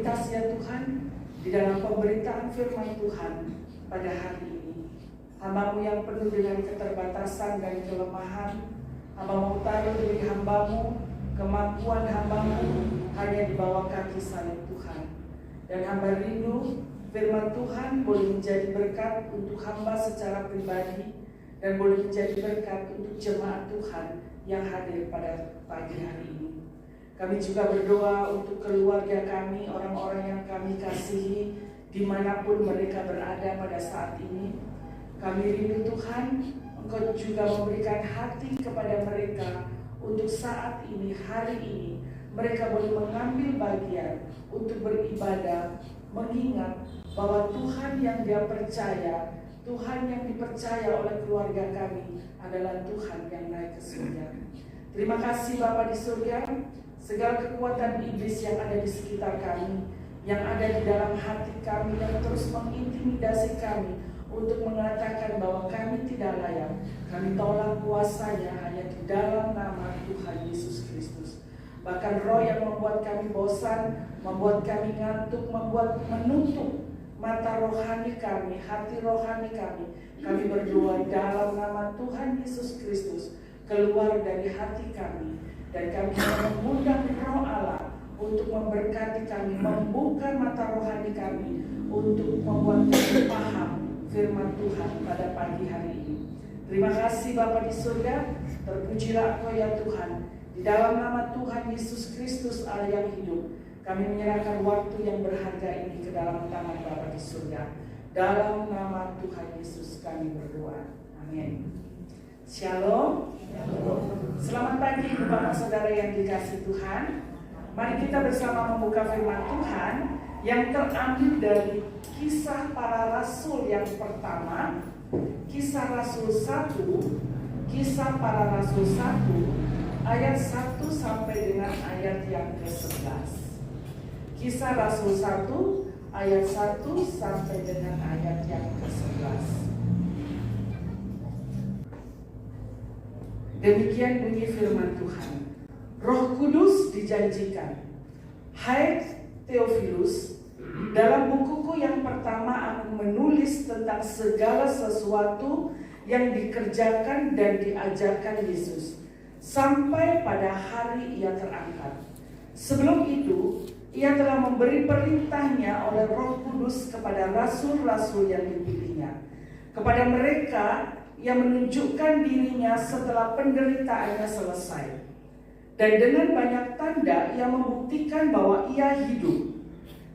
lintas ya Tuhan, di dalam pemberitaan firman Tuhan pada hari ini. Hamba-Mu yang penuh dengan keterbatasan dan kelemahan, Hamba mau taruh diri hamba-Mu, kemampuan hamba-Mu hanya di bawah kaki salib Tuhan. Dan hamba rindu firman Tuhan boleh menjadi berkat untuk hamba secara pribadi dan boleh menjadi berkat untuk jemaat Tuhan yang hadir pada pagi hari ini. Kami juga berdoa untuk keluarga kami, orang-orang yang kami kasihi, dimanapun mereka berada pada saat ini. Kami rindu Tuhan, Engkau juga memberikan hati kepada mereka untuk saat ini, hari ini, mereka boleh mengambil bagian untuk beribadah, mengingat bahwa Tuhan yang dia percaya, Tuhan yang dipercaya oleh keluarga kami adalah Tuhan yang naik ke surga. Terima kasih Bapa di surga, segala kekuatan iblis yang ada di sekitar kami, yang ada di dalam hati kami, yang terus mengintimidasi kami untuk mengatakan bahwa kami tidak layak, kami tolak kuasanya hanya di dalam nama Tuhan Yesus Kristus. Bahkan roh yang membuat kami bosan, membuat kami ngantuk, menutup mata rohani kami, hati rohani kami berdoa dalam nama Tuhan Yesus Kristus keluar dari hati kami, dan kami mengundang roh Allah untuk memberkati kami, membuka mata rohani kami untuk membuat kami paham firman Tuhan pada pagi hari ini. Terima kasih Bapa di surga, terpujilah Engkau ya Tuhan. Di dalam nama Tuhan Yesus Kristus Allah yang hidup, kami menyerahkan waktu yang berharga ini ke dalam tangan Bapa di surga. Dalam nama Tuhan Yesus kami berdoa. Amin. Shalom. Selamat pagi Bapak Saudara yang dikasihi Tuhan. Mari kita bersama membuka firman Tuhan yang terambil dari Kisah Para Rasul yang pertama, Kisah Rasul 1, Kisah Para Rasul 1 ayat 1 sampai dengan ayat yang ke-11. Kisah Rasul 1 ayat 1 sampai dengan ayat yang ke-11. Demikian bunyi firman Tuhan. Roh Kudus dijanjikan. Hai Theophilus, dalam bukuku yang pertama aku menulis tentang segala sesuatu yang dikerjakan dan diajarkan Yesus sampai pada hari ia terangkat. Sebelum itu, ia telah memberi perintahnya oleh Roh Kudus kepada rasul-rasul yang dipilihnya. Kepada mereka, ia menunjukkan dirinya setelah penderitaannya selesai. Dan dengan banyak tanda, ia membuktikan bahwa ia hidup.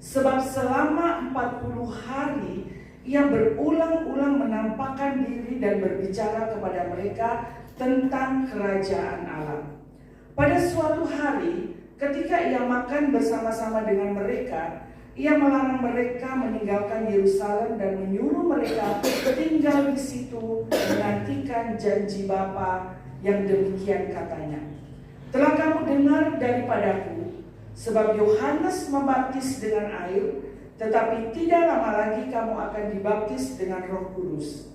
Sebab selama 40 hari, ia berulang-ulang menampakkan diri dan berbicara kepada mereka tentang kerajaan Allah. Pada suatu hari, ketika ia makan bersama-sama dengan mereka, ia melarang mereka meninggalkan Yerusalem dan menyuruh mereka tinggal di situ menantikan janji Bapa yang demikian katanya. Telah kamu dengar daripadaku, sebab Yohanes membaptis dengan air, tetapi tidak lama lagi kamu akan dibaptis dengan Roh Kudus.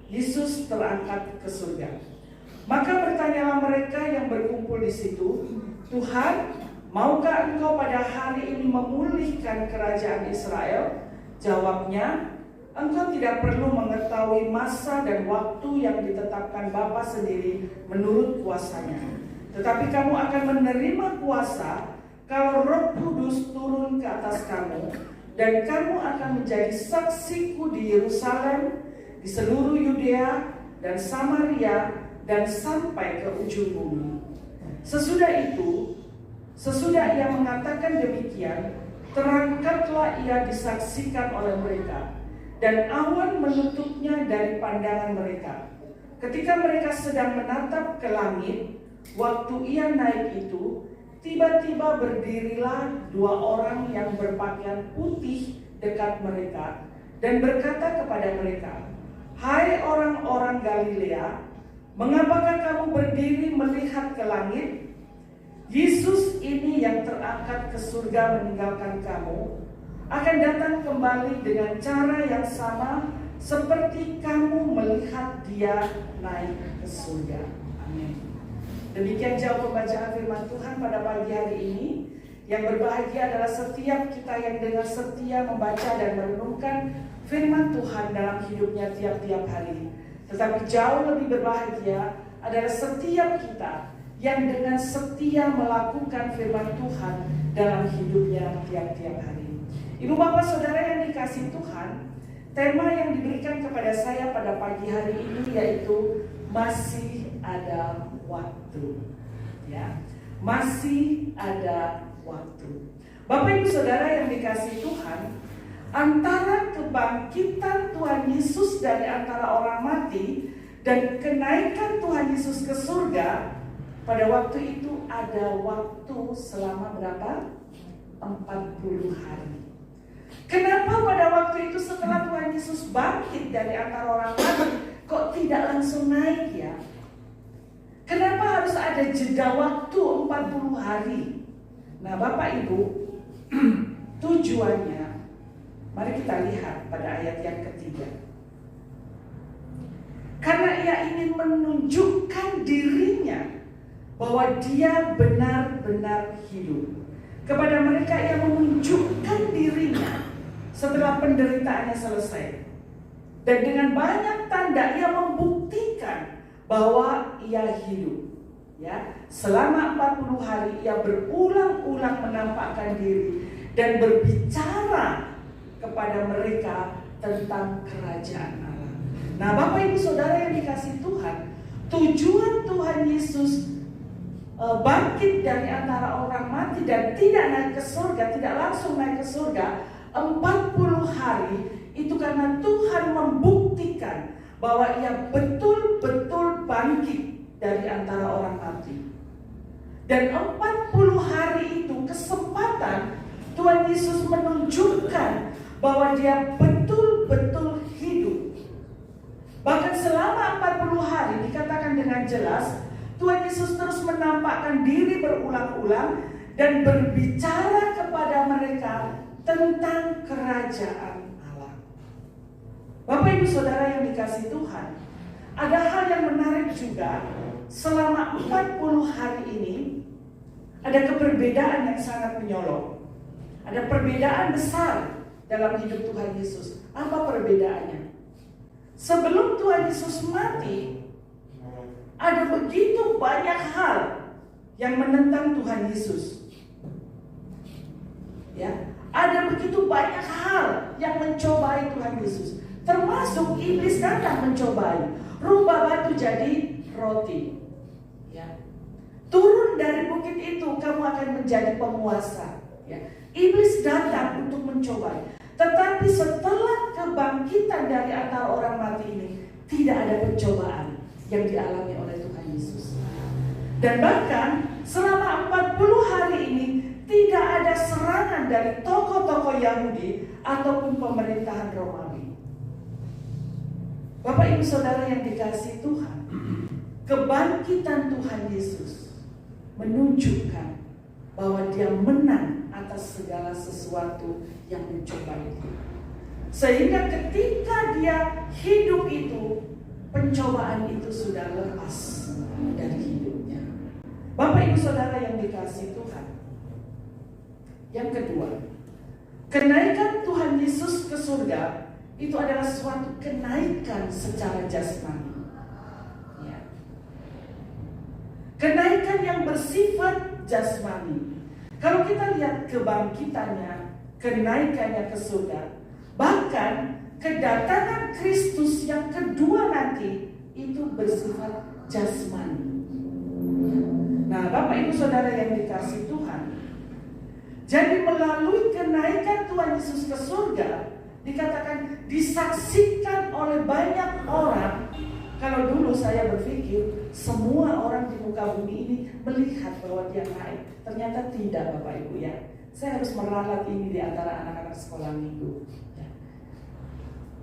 Yesus terangkat ke surga. Maka bertanyalah mereka yang berkumpul di situ, Tuhan, maukah Engkau pada hari ini memulihkan kerajaan Israel? Jawabnya, Engkau tidak perlu mengetahui masa dan waktu yang ditetapkan Bapa sendiri menurut kuasanya. Tetapi kamu akan menerima kuasa kalau Roh Kudus turun ke atas kamu, dan kamu akan menjadi saksiku di Yerusalem, di seluruh Yudea dan Samaria, dan sampai ke ujung bumi. Sesudah ia mengatakan demikian, terangkatlah ia disaksikan oleh mereka, dan awan menutupnya dari pandangan mereka. Ketika mereka sedang menatap ke langit, waktu ia naik itu, tiba-tiba berdirilah 2 orang yang berpakaian putih dekat mereka, dan berkata kepada mereka, Hai orang-orang Galilea, mengapakah kamu berdiri melihat ke langit? Yesus ini yang terangkat ke surga meninggalkan kamu, akan datang kembali dengan cara yang sama seperti kamu melihat dia naik ke surga. Amin. Demikian jauh pembacaan firman Tuhan pada pagi hari ini, Yang berbahagia adalah setiap kita yang dengan setia membaca dan merenungkan firman Tuhan dalam hidupnya tiap-tiap hari. Tetapi jauh lebih berbahagia adalah setiap kita yang dengan setia melakukan firman Tuhan dalam hidupnya tiap-tiap hari. Ibu bapak saudara yang dikasihi Tuhan, tema yang diberikan kepada saya pada pagi hari ini yaitu masih ada waktu. Ya, masih ada waktu. Bapak ibu saudara yang dikasihi Tuhan, antara kebangkitan Tuhan Yesus dari antara orang mati dan kenaikan Tuhan Yesus ke surga, pada waktu itu ada waktu selama berapa? 40 hari. Kenapa pada waktu itu setelah Tuhan Yesus bangkit dari antara orang mati kok tidak langsung naik ya? Kenapa harus ada jeda waktu 40 hari? Nah Bapak Ibu, tujuannya, mari kita lihat pada ayat yang ketiga. Karena ia ingin menunjukkan dirinya bahwa dia benar-benar hidup. Kepada mereka ia menunjukkan dirinya setelah penderitaannya selesai. Dan dengan banyak tanda ia membuktikan bahwa ia hidup. Ya, selama 40 hari ia berulang-ulang menampakkan diri dan berbicara kepada mereka tentang kerajaan Allah. Nah, Bapak Ibu Saudara yang dikasihi Tuhan, tujuan Tuhan Yesus bangkit dari antara orang mati dan tidak naik ke surga, tidak langsung naik ke surga 40 hari itu karena Tuhan membuktikan bahwa ia betul-betul bangkit dari antara orang mati. Dan 40 hari itu kesempatan Tuhan Yesus menunjukkan bahwa dia betul-betul hidup. Bahkan selama 40 hari dikatakan dengan jelas Tuhan Yesus terus menampakkan diri berulang-ulang dan berbicara kepada mereka tentang kerajaan Allah. Bapak Ibu Saudara yang dikasihi Tuhan, ada hal yang menarik juga. Selama 40 hari ini ada keperbedaan yang sangat menyolok. Ada perbedaan besar dalam hidup Tuhan Yesus. Apa perbedaannya? Sebelum Tuhan Yesus mati, ada begitu banyak hal yang menentang Tuhan Yesus. Ya, ada begitu banyak hal yang mencobai Tuhan Yesus. Termasuk iblis datang mencobai. Rubah batu jadi roti. Ya. Turun dari bukit itu kamu akan menjadi penguasa. Ya. Iblis datang untuk mencobai. Tetapi setelah kebangkitan dari antara orang mati ini, tidak ada pencobaan yang dialami oleh Tuhan Yesus. Dan bahkan selama 40 hari ini tidak ada serangan dari tokoh-tokoh Yahudi ataupun pemerintahan Romawi. Bapak Ibu Saudara yang dikasihi Tuhan, kebangkitan Tuhan Yesus menunjukkan bahwa dia menang atas segala sesuatu yang mencobai dia. Sehingga ketika dia hidup itu, pencobaan itu sudah lepas dari hidupnya. Bapak Ibu Saudara yang dikasihi Tuhan, yang kedua, kenaikan Tuhan Yesus ke surga itu adalah suatu kenaikan secara jasmani. Ya. Kenaikan yang bersifat jasmani. Kalau kita lihat kebangkitannya, kenaikannya ke surga, bahkan kedatangan Kristus yang kedua nanti itu bersifat jasmani. Nah, Bapak Ibu Saudara yang dikasihi Tuhan, jadi melalui kenaikan Tuhan Yesus ke surga, dikatakan disaksikan oleh banyak orang. Kalau dulu saya berpikir semua orang di muka bumi ini melihat bahwa dia naik. Ternyata tidak, Bapak Ibu ya. Saya harus meralat ini di antara anak-anak sekolah minggu. Ya.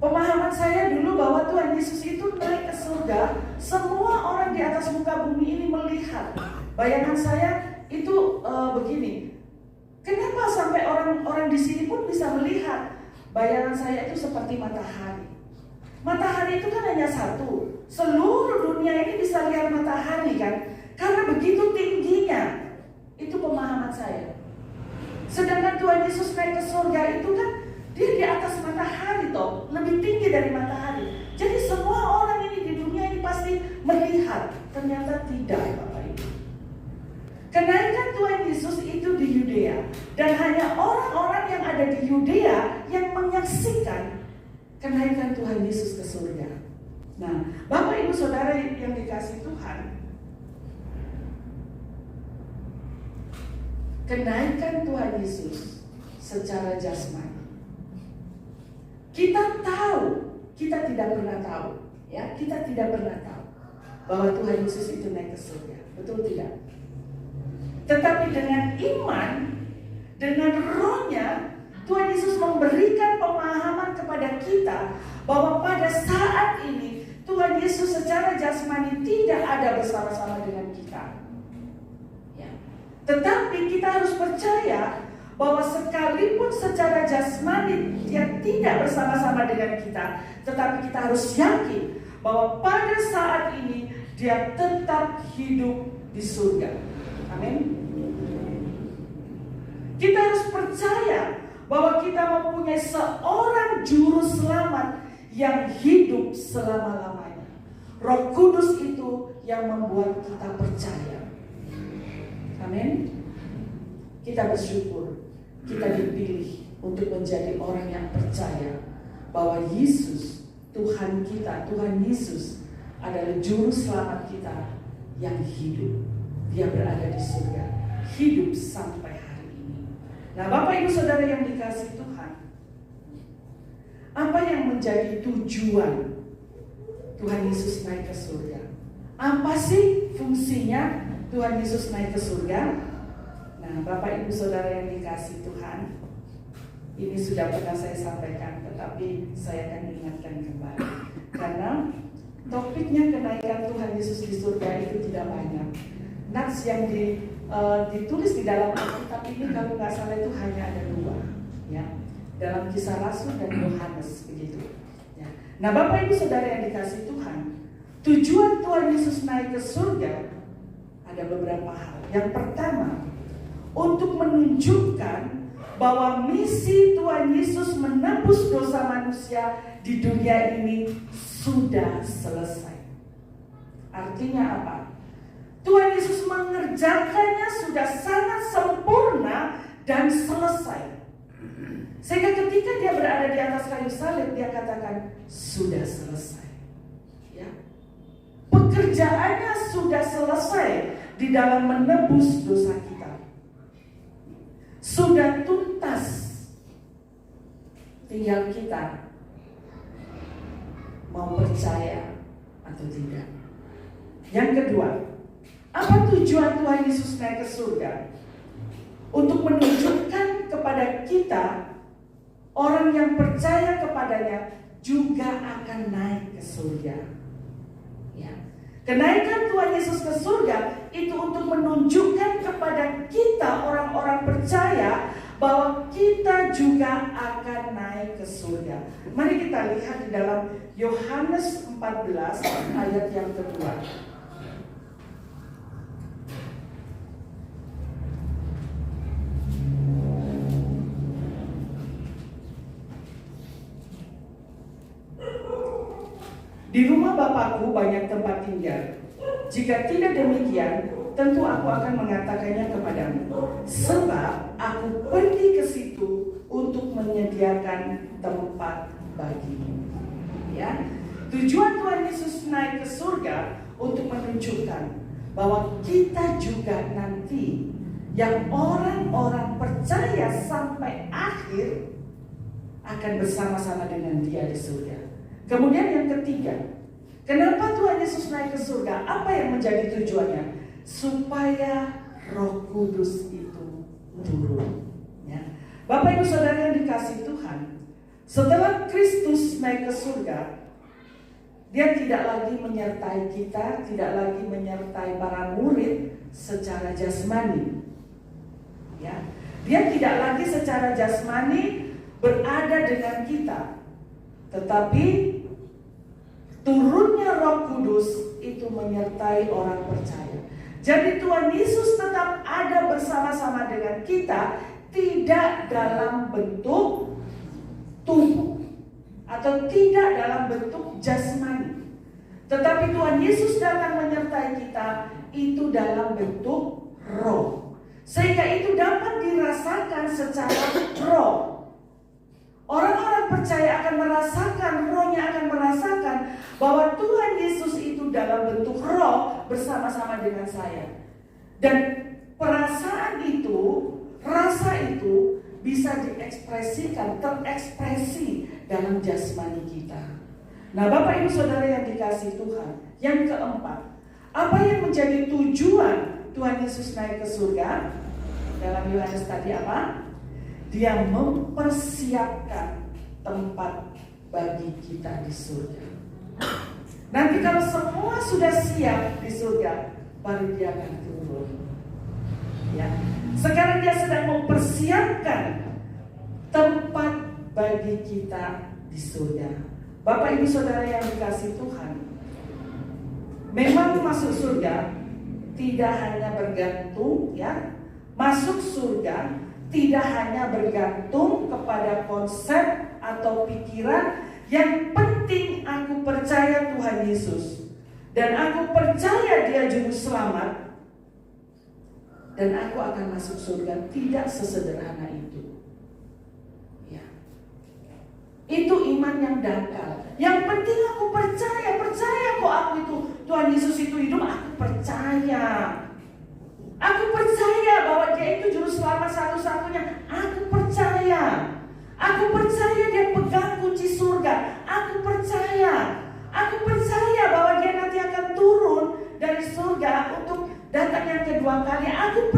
Pemahaman saya dulu bahwa Tuhan Yesus itu naik ke surga, semua orang di atas muka bumi ini melihat. Bayangan saya itu begini. Kenapa sampai orang-orang di sini pun bisa melihat? Bayangan saya itu seperti matahari. Matahari itu kan hanya satu. Seluruh dunia ini bisa lihat matahari kan? Karena begitu tingginya. Itu pemahaman saya. Sedangkan Tuhan Yesus naik ke surga itu kan dia di atas matahari toh, lebih tinggi dari matahari. Jadi semua orang ini di dunia ini pasti melihat. Ternyata tidak, Bapak Ibu. Kenaikan Tuhan Yesus itu di Yudea, dan hanya orang-orang yang ada di Yudea yang menyaksikan kenaikan Tuhan Yesus ke surga. Nah, Bapak Ibu Saudara yang dikasihi Tuhan, kenaikan Tuhan Yesus secara jasmani, kita tahu, kita tidak pernah tahu, ya, kita tidak pernah tahu bahwa Tuhan Yesus itu naik ke surga, betul tidak? Tetapi dengan iman, dengan rohnya, Tuhan Yesus memberikan pemahaman kepada kita bahwa pada saat ini Tuhan Yesus secara jasmani tidak ada bersama-sama dengan kita. Ya. Tetapi kita harus percaya bahwa sekalipun secara jasmani dia tidak bersama-sama dengan kita, tetapi kita harus yakin bahwa pada saat ini dia tetap hidup di surga. Amin. Kita harus percaya bahwa kita mempunyai seorang juru selamat yang hidup selama-lamanya. Roh Kudus itu yang membuat kita percaya. Amin. Kita bersyukur kita dipilih untuk menjadi orang yang percaya bahwa Yesus, Tuhan kita, Tuhan Yesus adalah juru selamat kita yang hidup. Dia berada di surga, hidup sampai hari ini. Nah, Bapak Ibu Saudara yang dikasihi Tuhan, apa yang menjadi tujuan Tuhan Yesus naik ke surga? Apa sih fungsinya Tuhan Yesus naik ke surga? Nah, Bapak Ibu Saudara yang dikasihi Tuhan, ini sudah pernah saya sampaikan, tetapi saya akan ingatkan kembali. Karena topiknya kenaikan Tuhan Yesus di surga itu tidak banyak. Nats yang ditulis di dalam Alkitab ini kalau nggak salah itu hanya ada 2, ya, dalam Kisah Rasul dan Yohanes, begitu. Ya. Nah, Bapak Ibu Saudara yang dikasihi Tuhan, tujuan Tuhan Yesus naik ke surga ada beberapa hal. Yang pertama, untuk menunjukkan bahwa misi Tuhan Yesus menebus dosa manusia di dunia ini sudah selesai. Artinya apa? Tuhan Yesus mengerjakannya sudah sangat sempurna dan selesai. Sehingga ketika dia berada di atas kayu salib, dia katakan sudah selesai. Ya. Pekerjaannya sudah selesai di dalam menebus dosa kita. Sudah tuntas. Tinggal kita mau percaya atau tidak. Yang kedua, apa tujuan Tuhan Yesus naik ke surga? Untuk menunjukkan kepada kita, orang yang percaya kepadanya juga akan naik ke surga. Ya. Kenaikan Tuhan Yesus ke surga itu untuk menunjukkan kepada kita, orang-orang percaya, bahwa kita juga akan naik ke surga. Mari kita lihat di dalam Yohanes 14 ayat yang kedua. Di rumah Bapakku banyak tempat tinggal. Jika tidak demikian, tentu aku akan mengatakannya kepadamu. Sebab aku pergi ke situ untuk menyediakan tempat bagimu. Ya, tujuan Tuhan Yesus naik ke surga untuk menunjukkan bahwa kita juga nanti yang orang-orang percaya sampai akhir akan bersama-sama dengan Dia di surga. Kemudian yang ketiga, kenapa Tuhan Yesus naik ke surga? Apa yang menjadi tujuannya? Supaya Roh Kudus itu turun. Ya. Bapak Ibu Saudara yang dikasihi Tuhan, setelah Kristus naik ke surga, Dia tidak lagi menyertai kita, tidak lagi menyertai para murid secara jasmani. Ya. Dia tidak lagi secara jasmani berada dengan kita, tetapi turunnya Roh Kudus itu menyertai orang percaya. Jadi Tuhan Yesus tetap ada bersama-sama dengan kita, tidak dalam bentuk tubuh atau tidak dalam bentuk jasmani. Tetapi Tuhan Yesus datang menyertai kita itu dalam bentuk roh. Sehingga itu dapat dirasakan secara roh. Orang-orang percaya akan merasakan, rohnya akan merasakan bahwa Tuhan Yesus itu dalam bentuk roh bersama-sama dengan saya. Dan perasaan itu, rasa itu bisa diekspresikan, terekspresi dalam jasmani kita. Nah, Bapak Ibu Saudara yang dikasihi Tuhan, yang keempat, apa yang menjadi tujuan Tuhan Yesus naik ke surga? Dalam Yohanes tadi apa? Dia mempersiapkan tempat bagi kita di surga. Nanti kalau semua sudah siap di surga, baru dia akan turun. Ya. Sekarang dia sedang mempersiapkan tempat bagi kita di surga. Bapak Ibu Saudara yang dikasihi Tuhan, memang masuk surga tidak hanya bergantung, ya, masuk surga tidak hanya bergantung kepada konsep atau pikiran. Yang penting aku percaya Tuhan Yesus dan aku percaya dia juru selamat dan aku akan masuk surga. Tidak sesederhana itu. Ya. Itu iman yang dangkal. Yang penting aku percaya kok aku itu Tuhan Yesus itu hidup, aku percaya. Aku percaya bahwa dia itu juru selamat satu-satunya. Aku percaya. Aku percaya dia pegang kunci surga. Aku percaya. Aku percaya bahwa dia nanti akan turun dari surga untuk datang yang kedua kali. Aku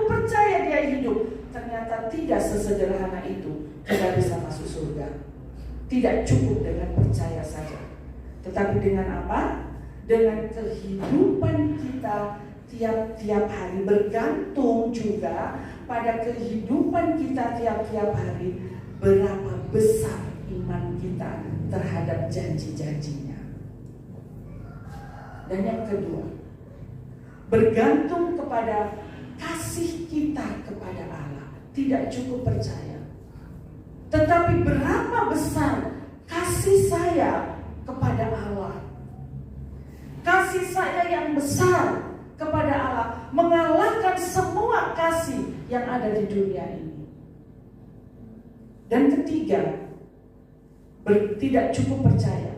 percaya dia hidup. Ternyata tidak sesederhana itu kita bisa masuk surga. Tidak cukup dengan percaya saja, tetapi dengan apa? Dengan kehidupan kita tiap-tiap hari, bergantung juga pada kehidupan kita tiap-tiap hari, berapa besar iman kita terhadap janji-janjinya. Dan yang kedua, bergantung kepada kasih kita kepada Allah. Tidak cukup percaya, tetapi berapa besar kasih saya kepada Allah. Kasih saya yang besar kepada Allah mengalahkan semua kasih yang ada di dunia ini. Dan ketiga, tidak cukup percaya,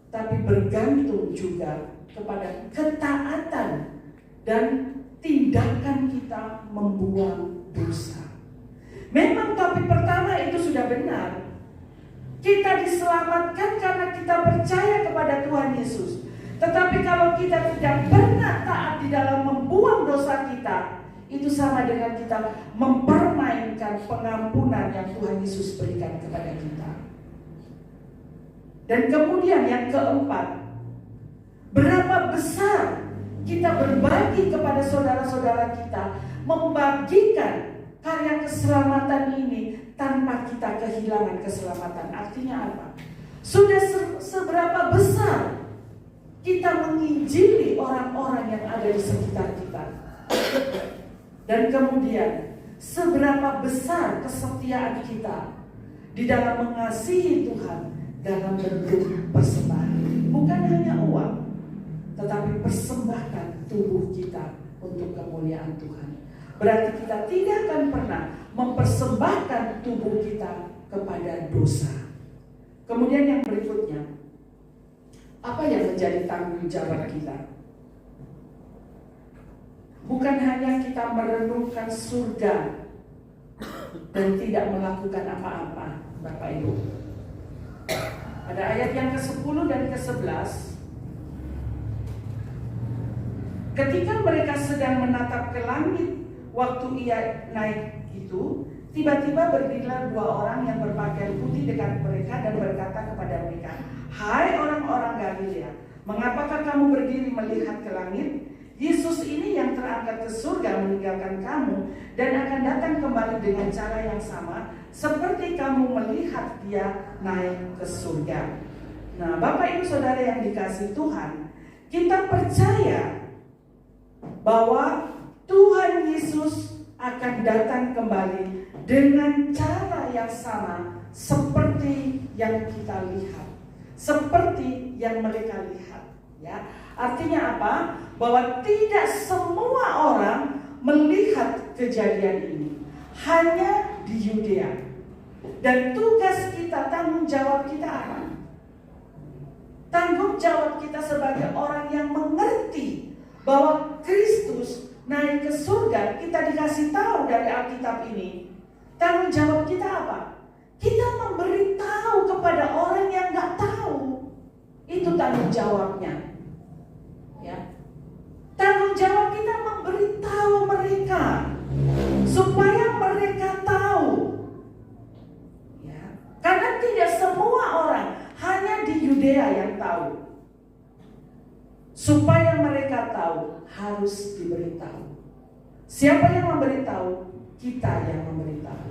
tapi bergantung juga kepada ketaatan dan tindakan kita membuang dosa. Memang topik pertama itu sudah benar. Kita diselamatkan karena kita percaya kepada Tuhan Yesus. Tetapi kalau kita tidak pernah taat di dalam membuang dosa kita, itu sama dengan kita mempermainkan pengampunan yang Tuhan Yesus berikan kepada kita. Dan kemudian yang keempat, berapa besar kita berbagi kepada saudara-saudara kita, membagikan karya keselamatan ini tanpa kita kehilangan keselamatan. Artinya apa? Sudah seberapa besar kita menginjili orang-orang yang ada di sekitar kita. Dan kemudian seberapa besar kesetiaan kita di dalam mengasihi Tuhan dalam bentuk persembahan. Bukan hanya uang, tetapi persembahkan tubuh kita untuk kemuliaan Tuhan. Berarti kita tidak akan pernah mempersembahkan tubuh kita kepada dosa. Kemudian yang berikutnya, apa yang menjadi tanggung jawab kita? Bukan hanya kita merenungkan surga dan tidak melakukan apa-apa, Bapak Ibu. Pada ayat yang ke-10 dan ke-11, ketika mereka sedang menatap ke langit waktu ia naik itu, tiba-tiba berdirilah dua orang yang berpakaian putih dekat mereka dan berkata kepada mereka, "Hai orang-orang Galilea, mengapakah kamu berdiri melihat ke langit? Yesus ini yang terangkat ke surga meninggalkan kamu dan akan datang kembali dengan cara yang sama seperti kamu melihat dia naik ke surga." Nah, Bapak Ibu Saudara yang dikasihi Tuhan, kita percaya bahwa Tuhan Yesus akan datang kembali dengan cara yang sama seperti yang kita lihat, seperti yang mereka lihat. Ya, artinya apa? Bahwa tidak semua orang melihat kejadian ini, hanya di Yudea. Dan tugas kita, tanggung jawab kita apa? Tanggung jawab kita sebagai orang yang mengerti bahwa Kristus naik ke surga, kita dikasih tahu dari Alkitab ini. Tanggung jawab kita apa? Kita memberitahu kepada orang yang nggak tahu. Itu tanggung jawabnya. Ya. Tanggung jawab kita memberitahu mereka supaya mereka tahu. Ya. Karena tidak semua orang, hanya di Yudea yang tahu. Supaya mereka tahu, harus diberitahu. Siapa yang memberitahu? Kita yang memberitahu.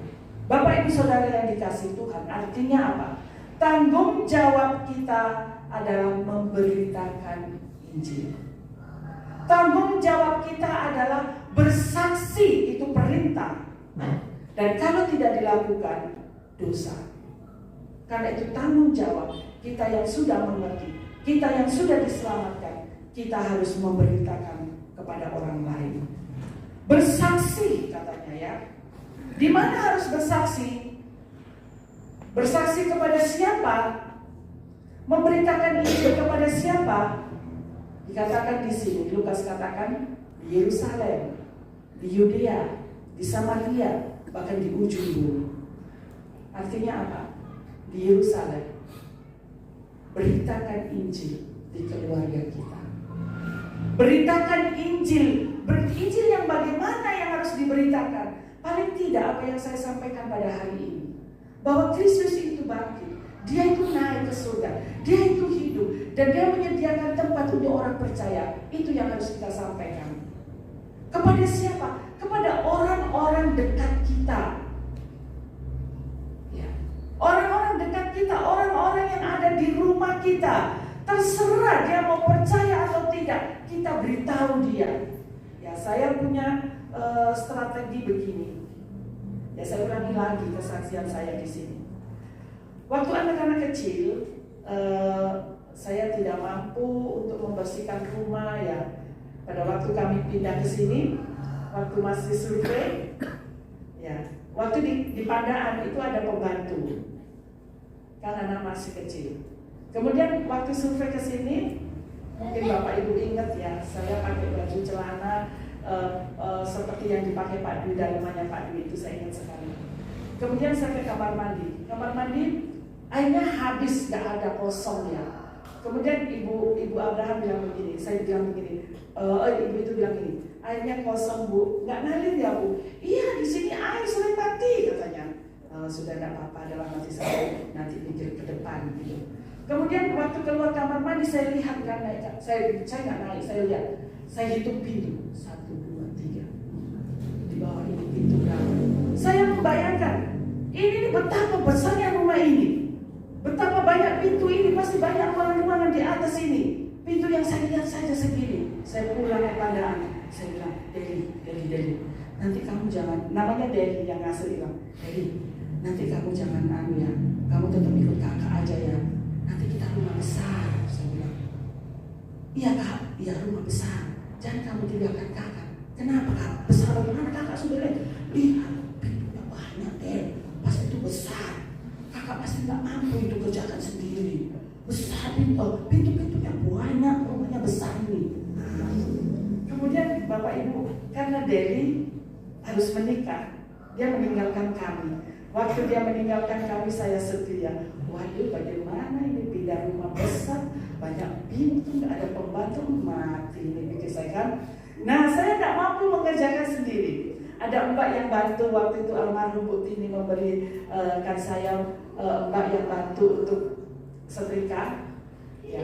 Bapak Ibu Saudara yang dikasihi Tuhan, artinya apa? Tanggung jawab kita adalah memberitakan Injil. Tanggung jawab kita adalah bersaksi, itu perintah. Dan kalau tidak dilakukan, dosa. Karena itu tanggung jawab kita yang sudah mengerti, kita yang sudah diselamatkan, kita harus memberitakan kepada orang lain. Bersaksi katanya ya. Di mana harus bersaksi? Bersaksi kepada siapa? Memberitakan Injil kepada siapa? Dikatakan di sini, Lukas katakan di Yerusalem, di Yudea, di Samaria, bahkan di ujung bumi. Artinya apa? Di Yerusalem, beritakan Injil di keluarga kita. Beritakan Injil. Injil yang bagaimana yang harus diberitakan? Paling tidak apa yang saya sampaikan pada hari ini, bahwa Kristus itu bangkit, Dia itu naik ke surga, Dia itu hidup, dan Dia menyediakan tempat untuk orang percaya. Itu yang harus kita sampaikan. Kepada siapa? Kepada orang-orang dekat kita. Ya. Orang-orang dekat kita, orang-orang yang ada di rumah kita. Terserah dia mau percaya atau tidak, kita beritahu dia. Ya, saya punya strategi begini. Ya, saya ulangi lagi kesaksian saya di sini. Waktu anak-anak kecil, saya tidak mampu untuk membersihkan rumah ya. Pada waktu kami pindah ke sini, waktu masih survei, ya, waktu di Pandaan itu ada pembantu, kan anak masih kecil. Kemudian waktu survei ke sini, mungkin Bapak Ibu ingat ya, saya pakai baju celana seperti yang dipakai Pak Dwi dan rumahnya Pak Dwi, itu saya ingat sekali. Kemudian saya ke kamar mandi. Kamar mandi airnya habis, gak ada, kosong ya. Kemudian Ibu Abraham bilang begini, saya bilang begini, Ibu itu bilang gini, airnya kosong Bu, gak ngalir ya Bu? Iya, di sini air sering mati katanya. Sudah gak apa-apa, dalam hati saya nanti pikir ke depan gitu. Kemudian waktu keluar kamar mandi saya lihat kan naik, saya nggak naik, saya lihat, saya hitung pintu 1, 2, 3. Di bawah ini pintu berapa? Saya membayangkan ini betapa besarnya rumah ini, betapa banyak pintu ini, pasti banyak ruangan-ruangan di atas ini. Pintu yang saya lihat saja segini. Saya pulang ke Pandaan, saya bilang, Dedi, nanti kamu jangan, namanya Dedi yang ngasih bilang, Dedi, nanti kamu jangan ya, kamu tetap ikut kakak aja ya. Nanti kita rumah besar, saya bilang. Iya kak, iya rumah besar. Jangan kamu tinggalkan kakak. Kenapa kak? Besar bagaimana kakak sudah lihat? Lihat, pintunya banyak deh. Pasti itu besar. Kakak pasti nggak mampu itu kerjakan sendiri. Besar pintu-pintunya banyak, rumahnya besar ini. Kemudian Bapak Ibu, karena Dedi harus menikah, dia meninggalkan kami. Waktu dia meninggalkan kami, saya sedih ya. Waduh, bagaimana ini pindah rumah besar, banyak pintu, nggak ada pembantu, mati ini pikir saya kan. Nah, saya nggak mampu mengerjakan sendiri. Ada mbak yang bantu waktu itu, almarhum Bu Tini memberikan saya mbak yang bantu untuk setrika. Ya.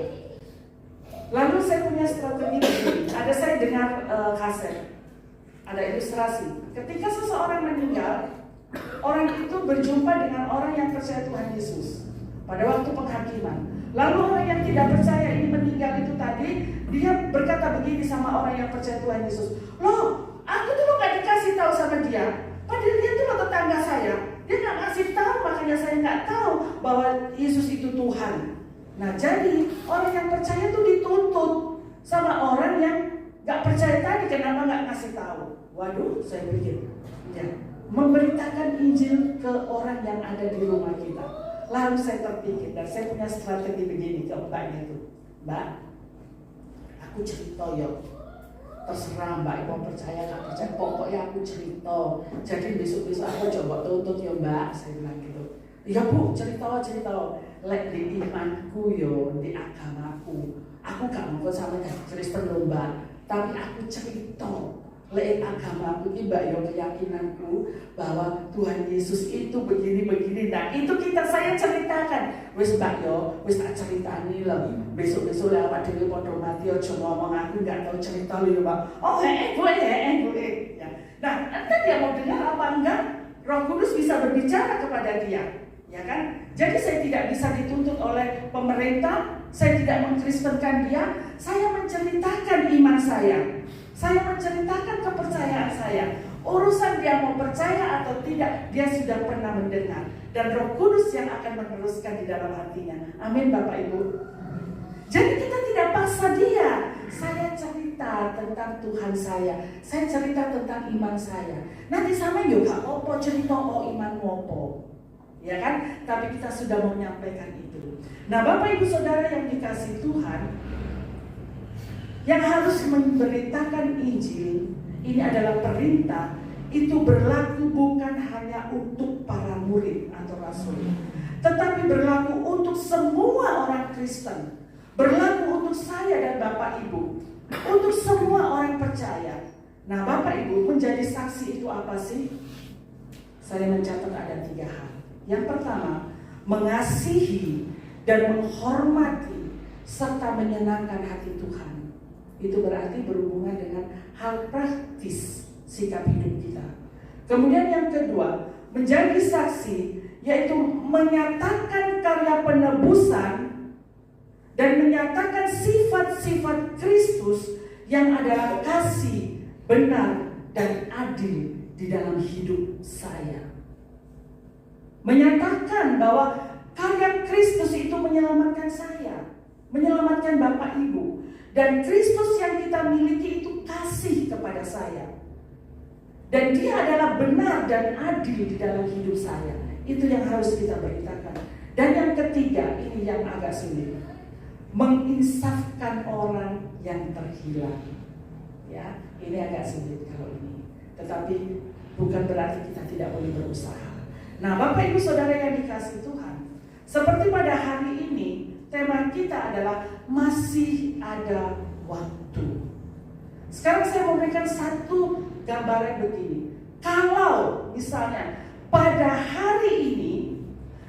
Lalu saya punya strategi begini. Ada saya dengar kaset, ada ilustrasi. Ketika seseorang meninggal, orang itu berjumpa dengan orang yang percaya Tuhan Yesus pada waktu penghakiman. Lalu orang yang tidak percaya ini meninggal itu tadi, dia berkata begini sama orang yang percaya Tuhan Yesus, loh, aku dulu gak dikasih tahu sama dia, padahal dia itu loh tetangga saya. Dia nggak ngasih tahu, makanya saya nggak tahu bahwa Yesus itu Tuhan. Nah, jadi orang yang percaya itu dituntut sama orang yang nggak percaya tadi. Kenapa nggak ngasih tahu? Waduh, saya pikir, ya, memberitakan Injil ke orang yang ada di rumah kita. Lalu saya terpikir, dan saya punya strategi begini ke mbaknya itu. Mbak, aku cerita ya. Terserah mbak, mau percaya nggak percaya, pokoknya aku cerita. Jadi besok-besok aku coba tuntut ya mbak, saya bilang gitu. Ya bu, cerita. Lek di imanku yo, di agamaku. Aku gak mau sama Kristen loh mbak, tapi aku cerita. Lek agamaku ini mbak yo, keyakinanku bahwa Tuhan Yesus itu begini-begini. Nah itu saya ceritakan. Wis mbak yo, wis tak ceritani loh. Besok-besok lewat diri podo mati ojo ngomong aku gak tahu cerita loh mbak. Oh gue. Ya. Nah entah dia mau dengar apa enggak, Roh Kudus bisa berbicara kepada dia. Ya kan? Jadi saya tidak bisa dituntut oleh pemerintah, saya tidak mengkristenkan dia, saya menceritakan iman saya menceritakan kepercayaan saya. Urusan dia mau percaya atau tidak, dia sudah pernah mendengar. Dan Roh Kudus yang akan meneruskan di dalam hatinya. Amin Bapak Ibu. Jadi kita tidak paksa dia. Saya cerita tentang Tuhan saya cerita tentang iman saya. Nanti sama juga opo cerita imanmu opo. Ya kan? Tapi kita sudah mau menyampaikan itu. Nah Bapak Ibu Saudara yang dikasih Tuhan, yang harus memberitakan Injil, ini adalah perintah, itu berlaku bukan hanya untuk para murid atau rasul, tetapi berlaku untuk semua orang Kristen, berlaku untuk saya dan Bapak Ibu, untuk semua orang percaya. Nah Bapak Ibu, menjadi saksi itu apa sih? Saya mencatat ada 3 hal. Yang pertama, mengasihi dan menghormati serta menyenangkan hati Tuhan. Itu berarti berhubungan dengan hal praktis sikap hidup kita. Kemudian yang kedua, menjadi saksi, yaitu menyatakan karya penebusan dan menyatakan sifat-sifat Kristus yang adalah kasih, benar, dan adil di dalam hidup saya. Menyatakan bahwa karya Kristus itu menyelamatkan saya, menyelamatkan Bapak Ibu. Dan Kristus yang kita miliki itu kasih kepada saya. Dan dia adalah benar dan adil di dalam hidup saya. Itu yang harus kita beritakan. Dan yang ketiga, ini yang agak sulit. Menginsafkan orang yang terhilang. Ya, ini agak sulit kalau ini. Tetapi bukan berarti kita tidak boleh berusaha. Nah, Bapak Ibu Saudara yang dikasih Tuhan, seperti pada hari ini, tema kita adalah masih ada waktu. Sekarang saya memberikan satu gambaran begini. Kalau misalnya pada hari ini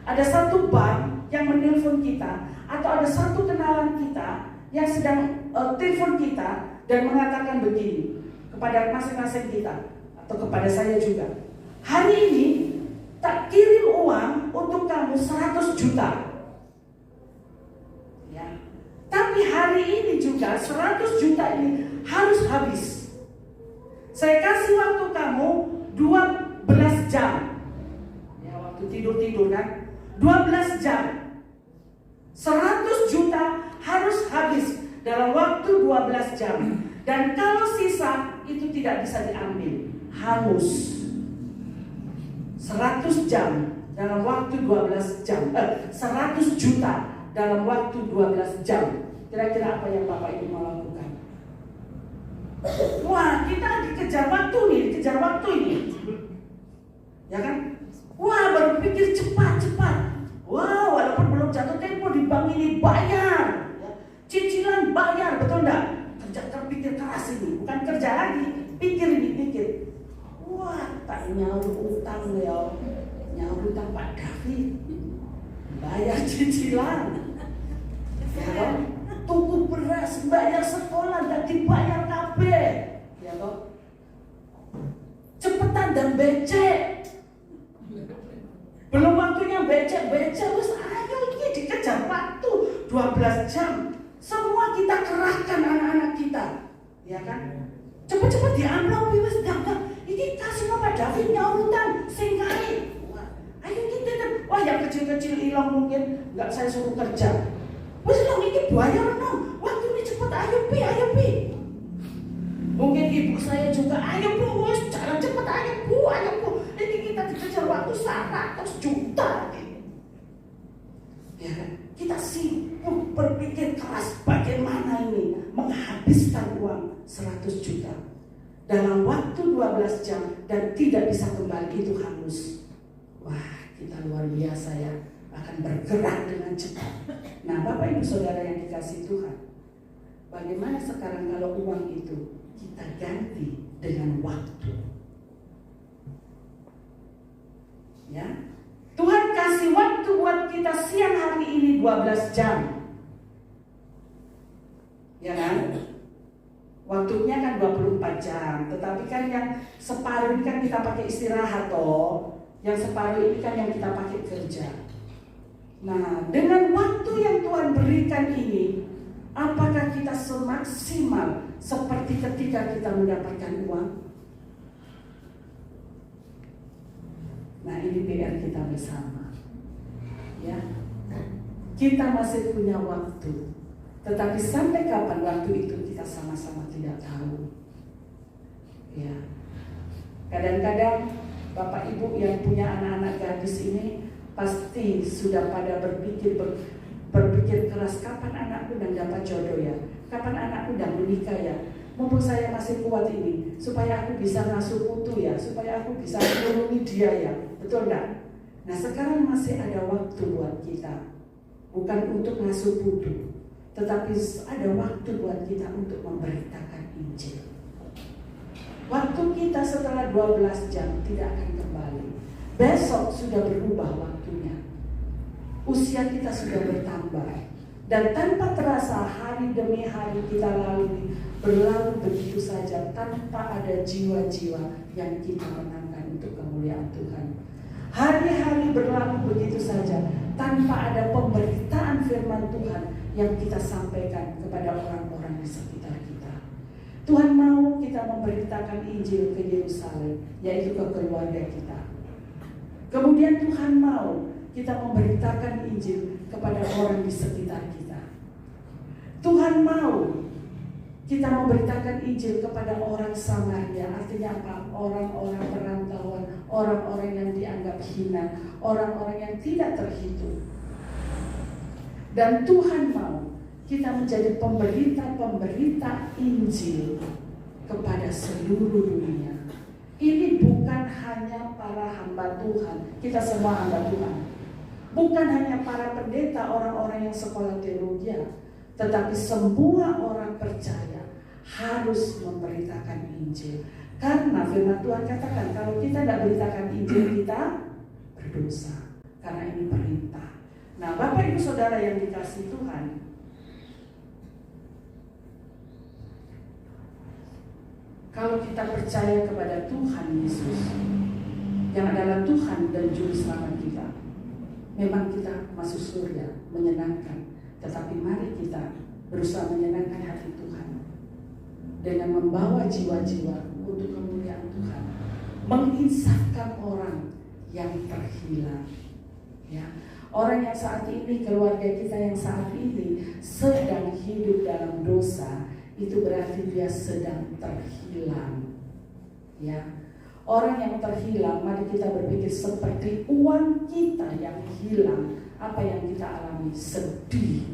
ada satu bank yang menelpon kita, atau ada satu kenalan kita yang sedang telepon kita dan mengatakan begini kepada masing-masing kita atau kepada saya juga, hari ini tak kirim uang untuk kamu 100 juta. Ya. Tapi hari ini juga 100 juta ini harus habis. Saya kasih waktu kamu 12 jam. Ya, waktu tidur kan 12 jam. 100 juta harus habis dalam waktu 12 jam. Dan kalau sisa itu tidak bisa diambil, hangus. 100 jam dalam waktu 12 jam. 100 juta dalam waktu 12 jam. Kira-kira apa yang Bapak Ibu mau lakukan? Wah, kita dikejar waktu ini. Ya kan? Wah, berpikir cepat. Wah, walaupun belum jatuh tempo di bank ini bayar. Ya. Cicilan bayar, betul enggak? Kerja terpikir keras ini, bukan kerja lagi, pikir. Wah, tak nyaur utang ya, nyaur utang Pak David, bayar cicilan, ya, tuku beras, bayar sekolah, nggak dibayar kabeh, ya toh, cepetan dan becek, belum waktunya becek, wes ayo ini dikejar waktu 12 jam, semua kita kerahkan anak-anak kita, ya kan, cepet-cepet diambil, wes gampang. Ini kita semua Pak Davidnya urutan sing kae. Ayo kita kan, wah yang kecil-kecil hilang mungkin nggak saya suruh kerja. Wes lo ini bayar no, waktu ini cepet ayo pi. Mungkin ibu saya juga, ayo bu, wes jalan cepet ayo bu. Ini kita dikejar waktu 100 juta. Ya kan? Kita sibuk berpikir keras bagaimana ini menghabiskan uang 100 juta dalam waktu 12 jam dan tidak bisa kembali, itu hangus. Wah, kita luar biasa ya, akan bergerak dengan cepat. Nah, Bapak Ibu Saudara yang dikasihi Tuhan, bagaimana sekarang kalau uang itu kita ganti dengan waktu? Ya, Tuhan kasih waktu buat kita siang hari ini 12 jam. Ya kan? Waktunya kan 24 jam, tetapi kan yang separuh ini kan kita pakai istirahat toh. Yang separuh ini kan yang kita pakai kerja. Nah, dengan waktu yang Tuhan berikan ini, apakah kita semaksimal seperti ketika kita mendapatkan uang? Nah, ini PR kita bersama. Ya. Kita masih punya waktu. Tetapi sampai kapan waktu itu kita sama-sama tidak tahu. Ya. Kadang-kadang Bapak Ibu yang punya anak-anak gadis ini pasti sudah pada berpikir keras, kapan anakku dan dapat jodoh ya, kapan anakku dan menikah ya, mumpung saya masih kuat ini, supaya aku bisa ngasuh putu ya, supaya aku bisa melindungi dia ya, betul enggak? Nah sekarang masih ada waktu buat kita, bukan untuk ngasuh putu, tetapi ada waktu buat kita untuk memberitakan Injil. Waktu kita setelah 12 jam tidak akan kembali. Besok sudah berubah waktunya. Usia kita sudah bertambah. Dan tanpa terasa hari demi hari kita lalui, berlalu begitu saja tanpa ada jiwa-jiwa yang kita menangkan untuk kemuliaan Tuhan. Hari-hari berlalu begitu saja tanpa ada pemberitaan firman Tuhan yang kita sampaikan kepada orang-orang di sekitar kita. Tuhan mau kita memberitakan Injil ke Yerusalem, yaitu ke keluarga kita. Kemudian Tuhan mau kita memberitakan Injil kepada orang di sekitar kita. Tuhan mau kita memberitakan Injil kepada orang Samaria, artinya apa? Orang-orang perantauan, orang-orang yang dianggap hina, orang-orang yang tidak terhitung. Dan Tuhan mau kita menjadi pemberita-pemberita Injil kepada seluruh dunia. Ini bukan hanya para hamba Tuhan, kita semua hamba Tuhan. Bukan hanya para pendeta, orang-orang yang sekolah teologi, tetapi semua orang percaya harus memberitakan Injil. Karena firman Tuhan katakan, kalau kita tidak beritakan Injil, kita berdosa. Karena ini perintah. Nah, Bapak Ibu Saudara yang dikasihi Tuhan, kalau kita percaya kepada Tuhan Yesus yang adalah Tuhan dan Juru Selamat kita, memang kita masuk surga menyenangkan. Tetapi mari kita berusaha menyenangkan hati Tuhan dengan membawa jiwa-jiwa untuk kemuliaan Tuhan, menginsafkan orang yang terhilang. Ya, orang yang saat ini, keluarga kita yang saat ini sedang hidup dalam dosa, itu berarti dia sedang terhilang. Ya, orang yang terhilang, mari kita berpikir seperti uang kita yang hilang. Apa yang kita alami? Sedih.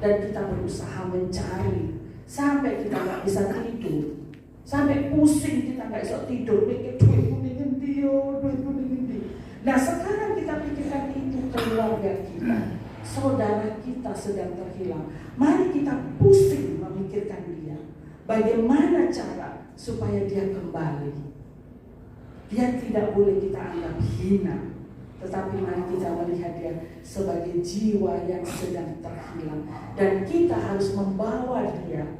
Dan kita berusaha mencari sampai kita nggak bisa tidur, sampai pusing kita nggak bisa tidur, mikir duitku ingin dia. Nah sekarang kita pikirkan itu keluarga kita, saudara kita sedang terhilang. Mari kita pusing memikirkan dia. Bagaimana cara supaya dia kembali? Dia tidak boleh kita anggap hina, tetapi mari kita melihat dia sebagai jiwa yang sedang terhilang. Dan kita harus membawa dia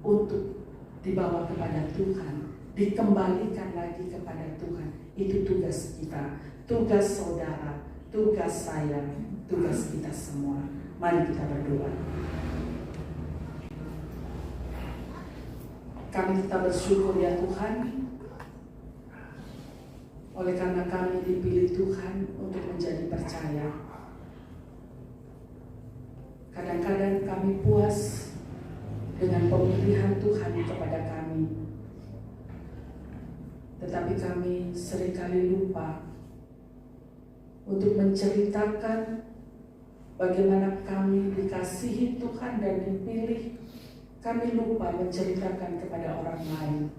untuk dibawa kepada Tuhan, dikembalikan lagi kepada Tuhan. Itu tugas kita, tugas saudara, tugas saya, tugas kita semua. Mari kita berdoa. Kami kita bersyukur ya Tuhan, Oleh karena kami dipilih Tuhan untuk menjadi percaya. Kadang-kadang kami puas dengan pemilihan Tuhan kepada kami. Tetapi kami seringkali lupa untuk menceritakan bagaimana kami dikasihi Tuhan dan dipilih. Kami lupa menceritakan kepada orang lain.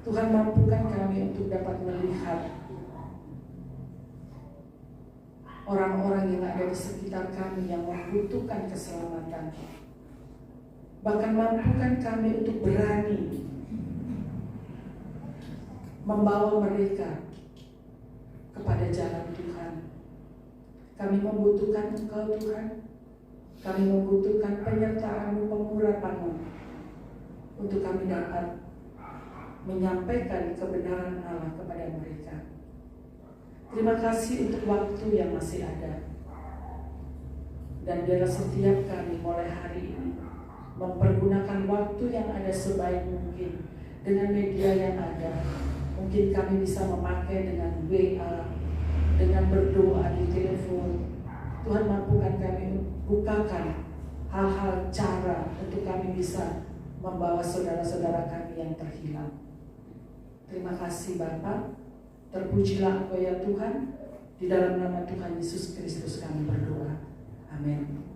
Tuhan mampukan kami untuk dapat melihat orang-orang yang ada di sekitar kami yang membutuhkan keselamatan. Bahkan mampukan kami untuk berani membawa mereka kepada jalan Tuhan. Kami membutuhkan Engkau Tuhan. Kami membutuhkan penyertaan-Mu, pengurapan-Mu untuk kami dapat menyampaikan kebenaran Allah kepada mereka. Terima kasih untuk waktu yang masih ada. Dan biarlah setiap kami mulai hari ini mempergunakan waktu yang ada sebaik mungkin dengan media yang ada. Mungkin kami bisa memakai dengan WA, dengan berdoa di telepon. Tuhan mampukan kami bukakan hal-hal cara untuk kami bisa membawa saudara-saudara kami yang terhilang. Terima kasih Bapa. Terpujilah Engkau ya Tuhan. Di dalam nama Tuhan Yesus Kristus kami berdoa. Amin.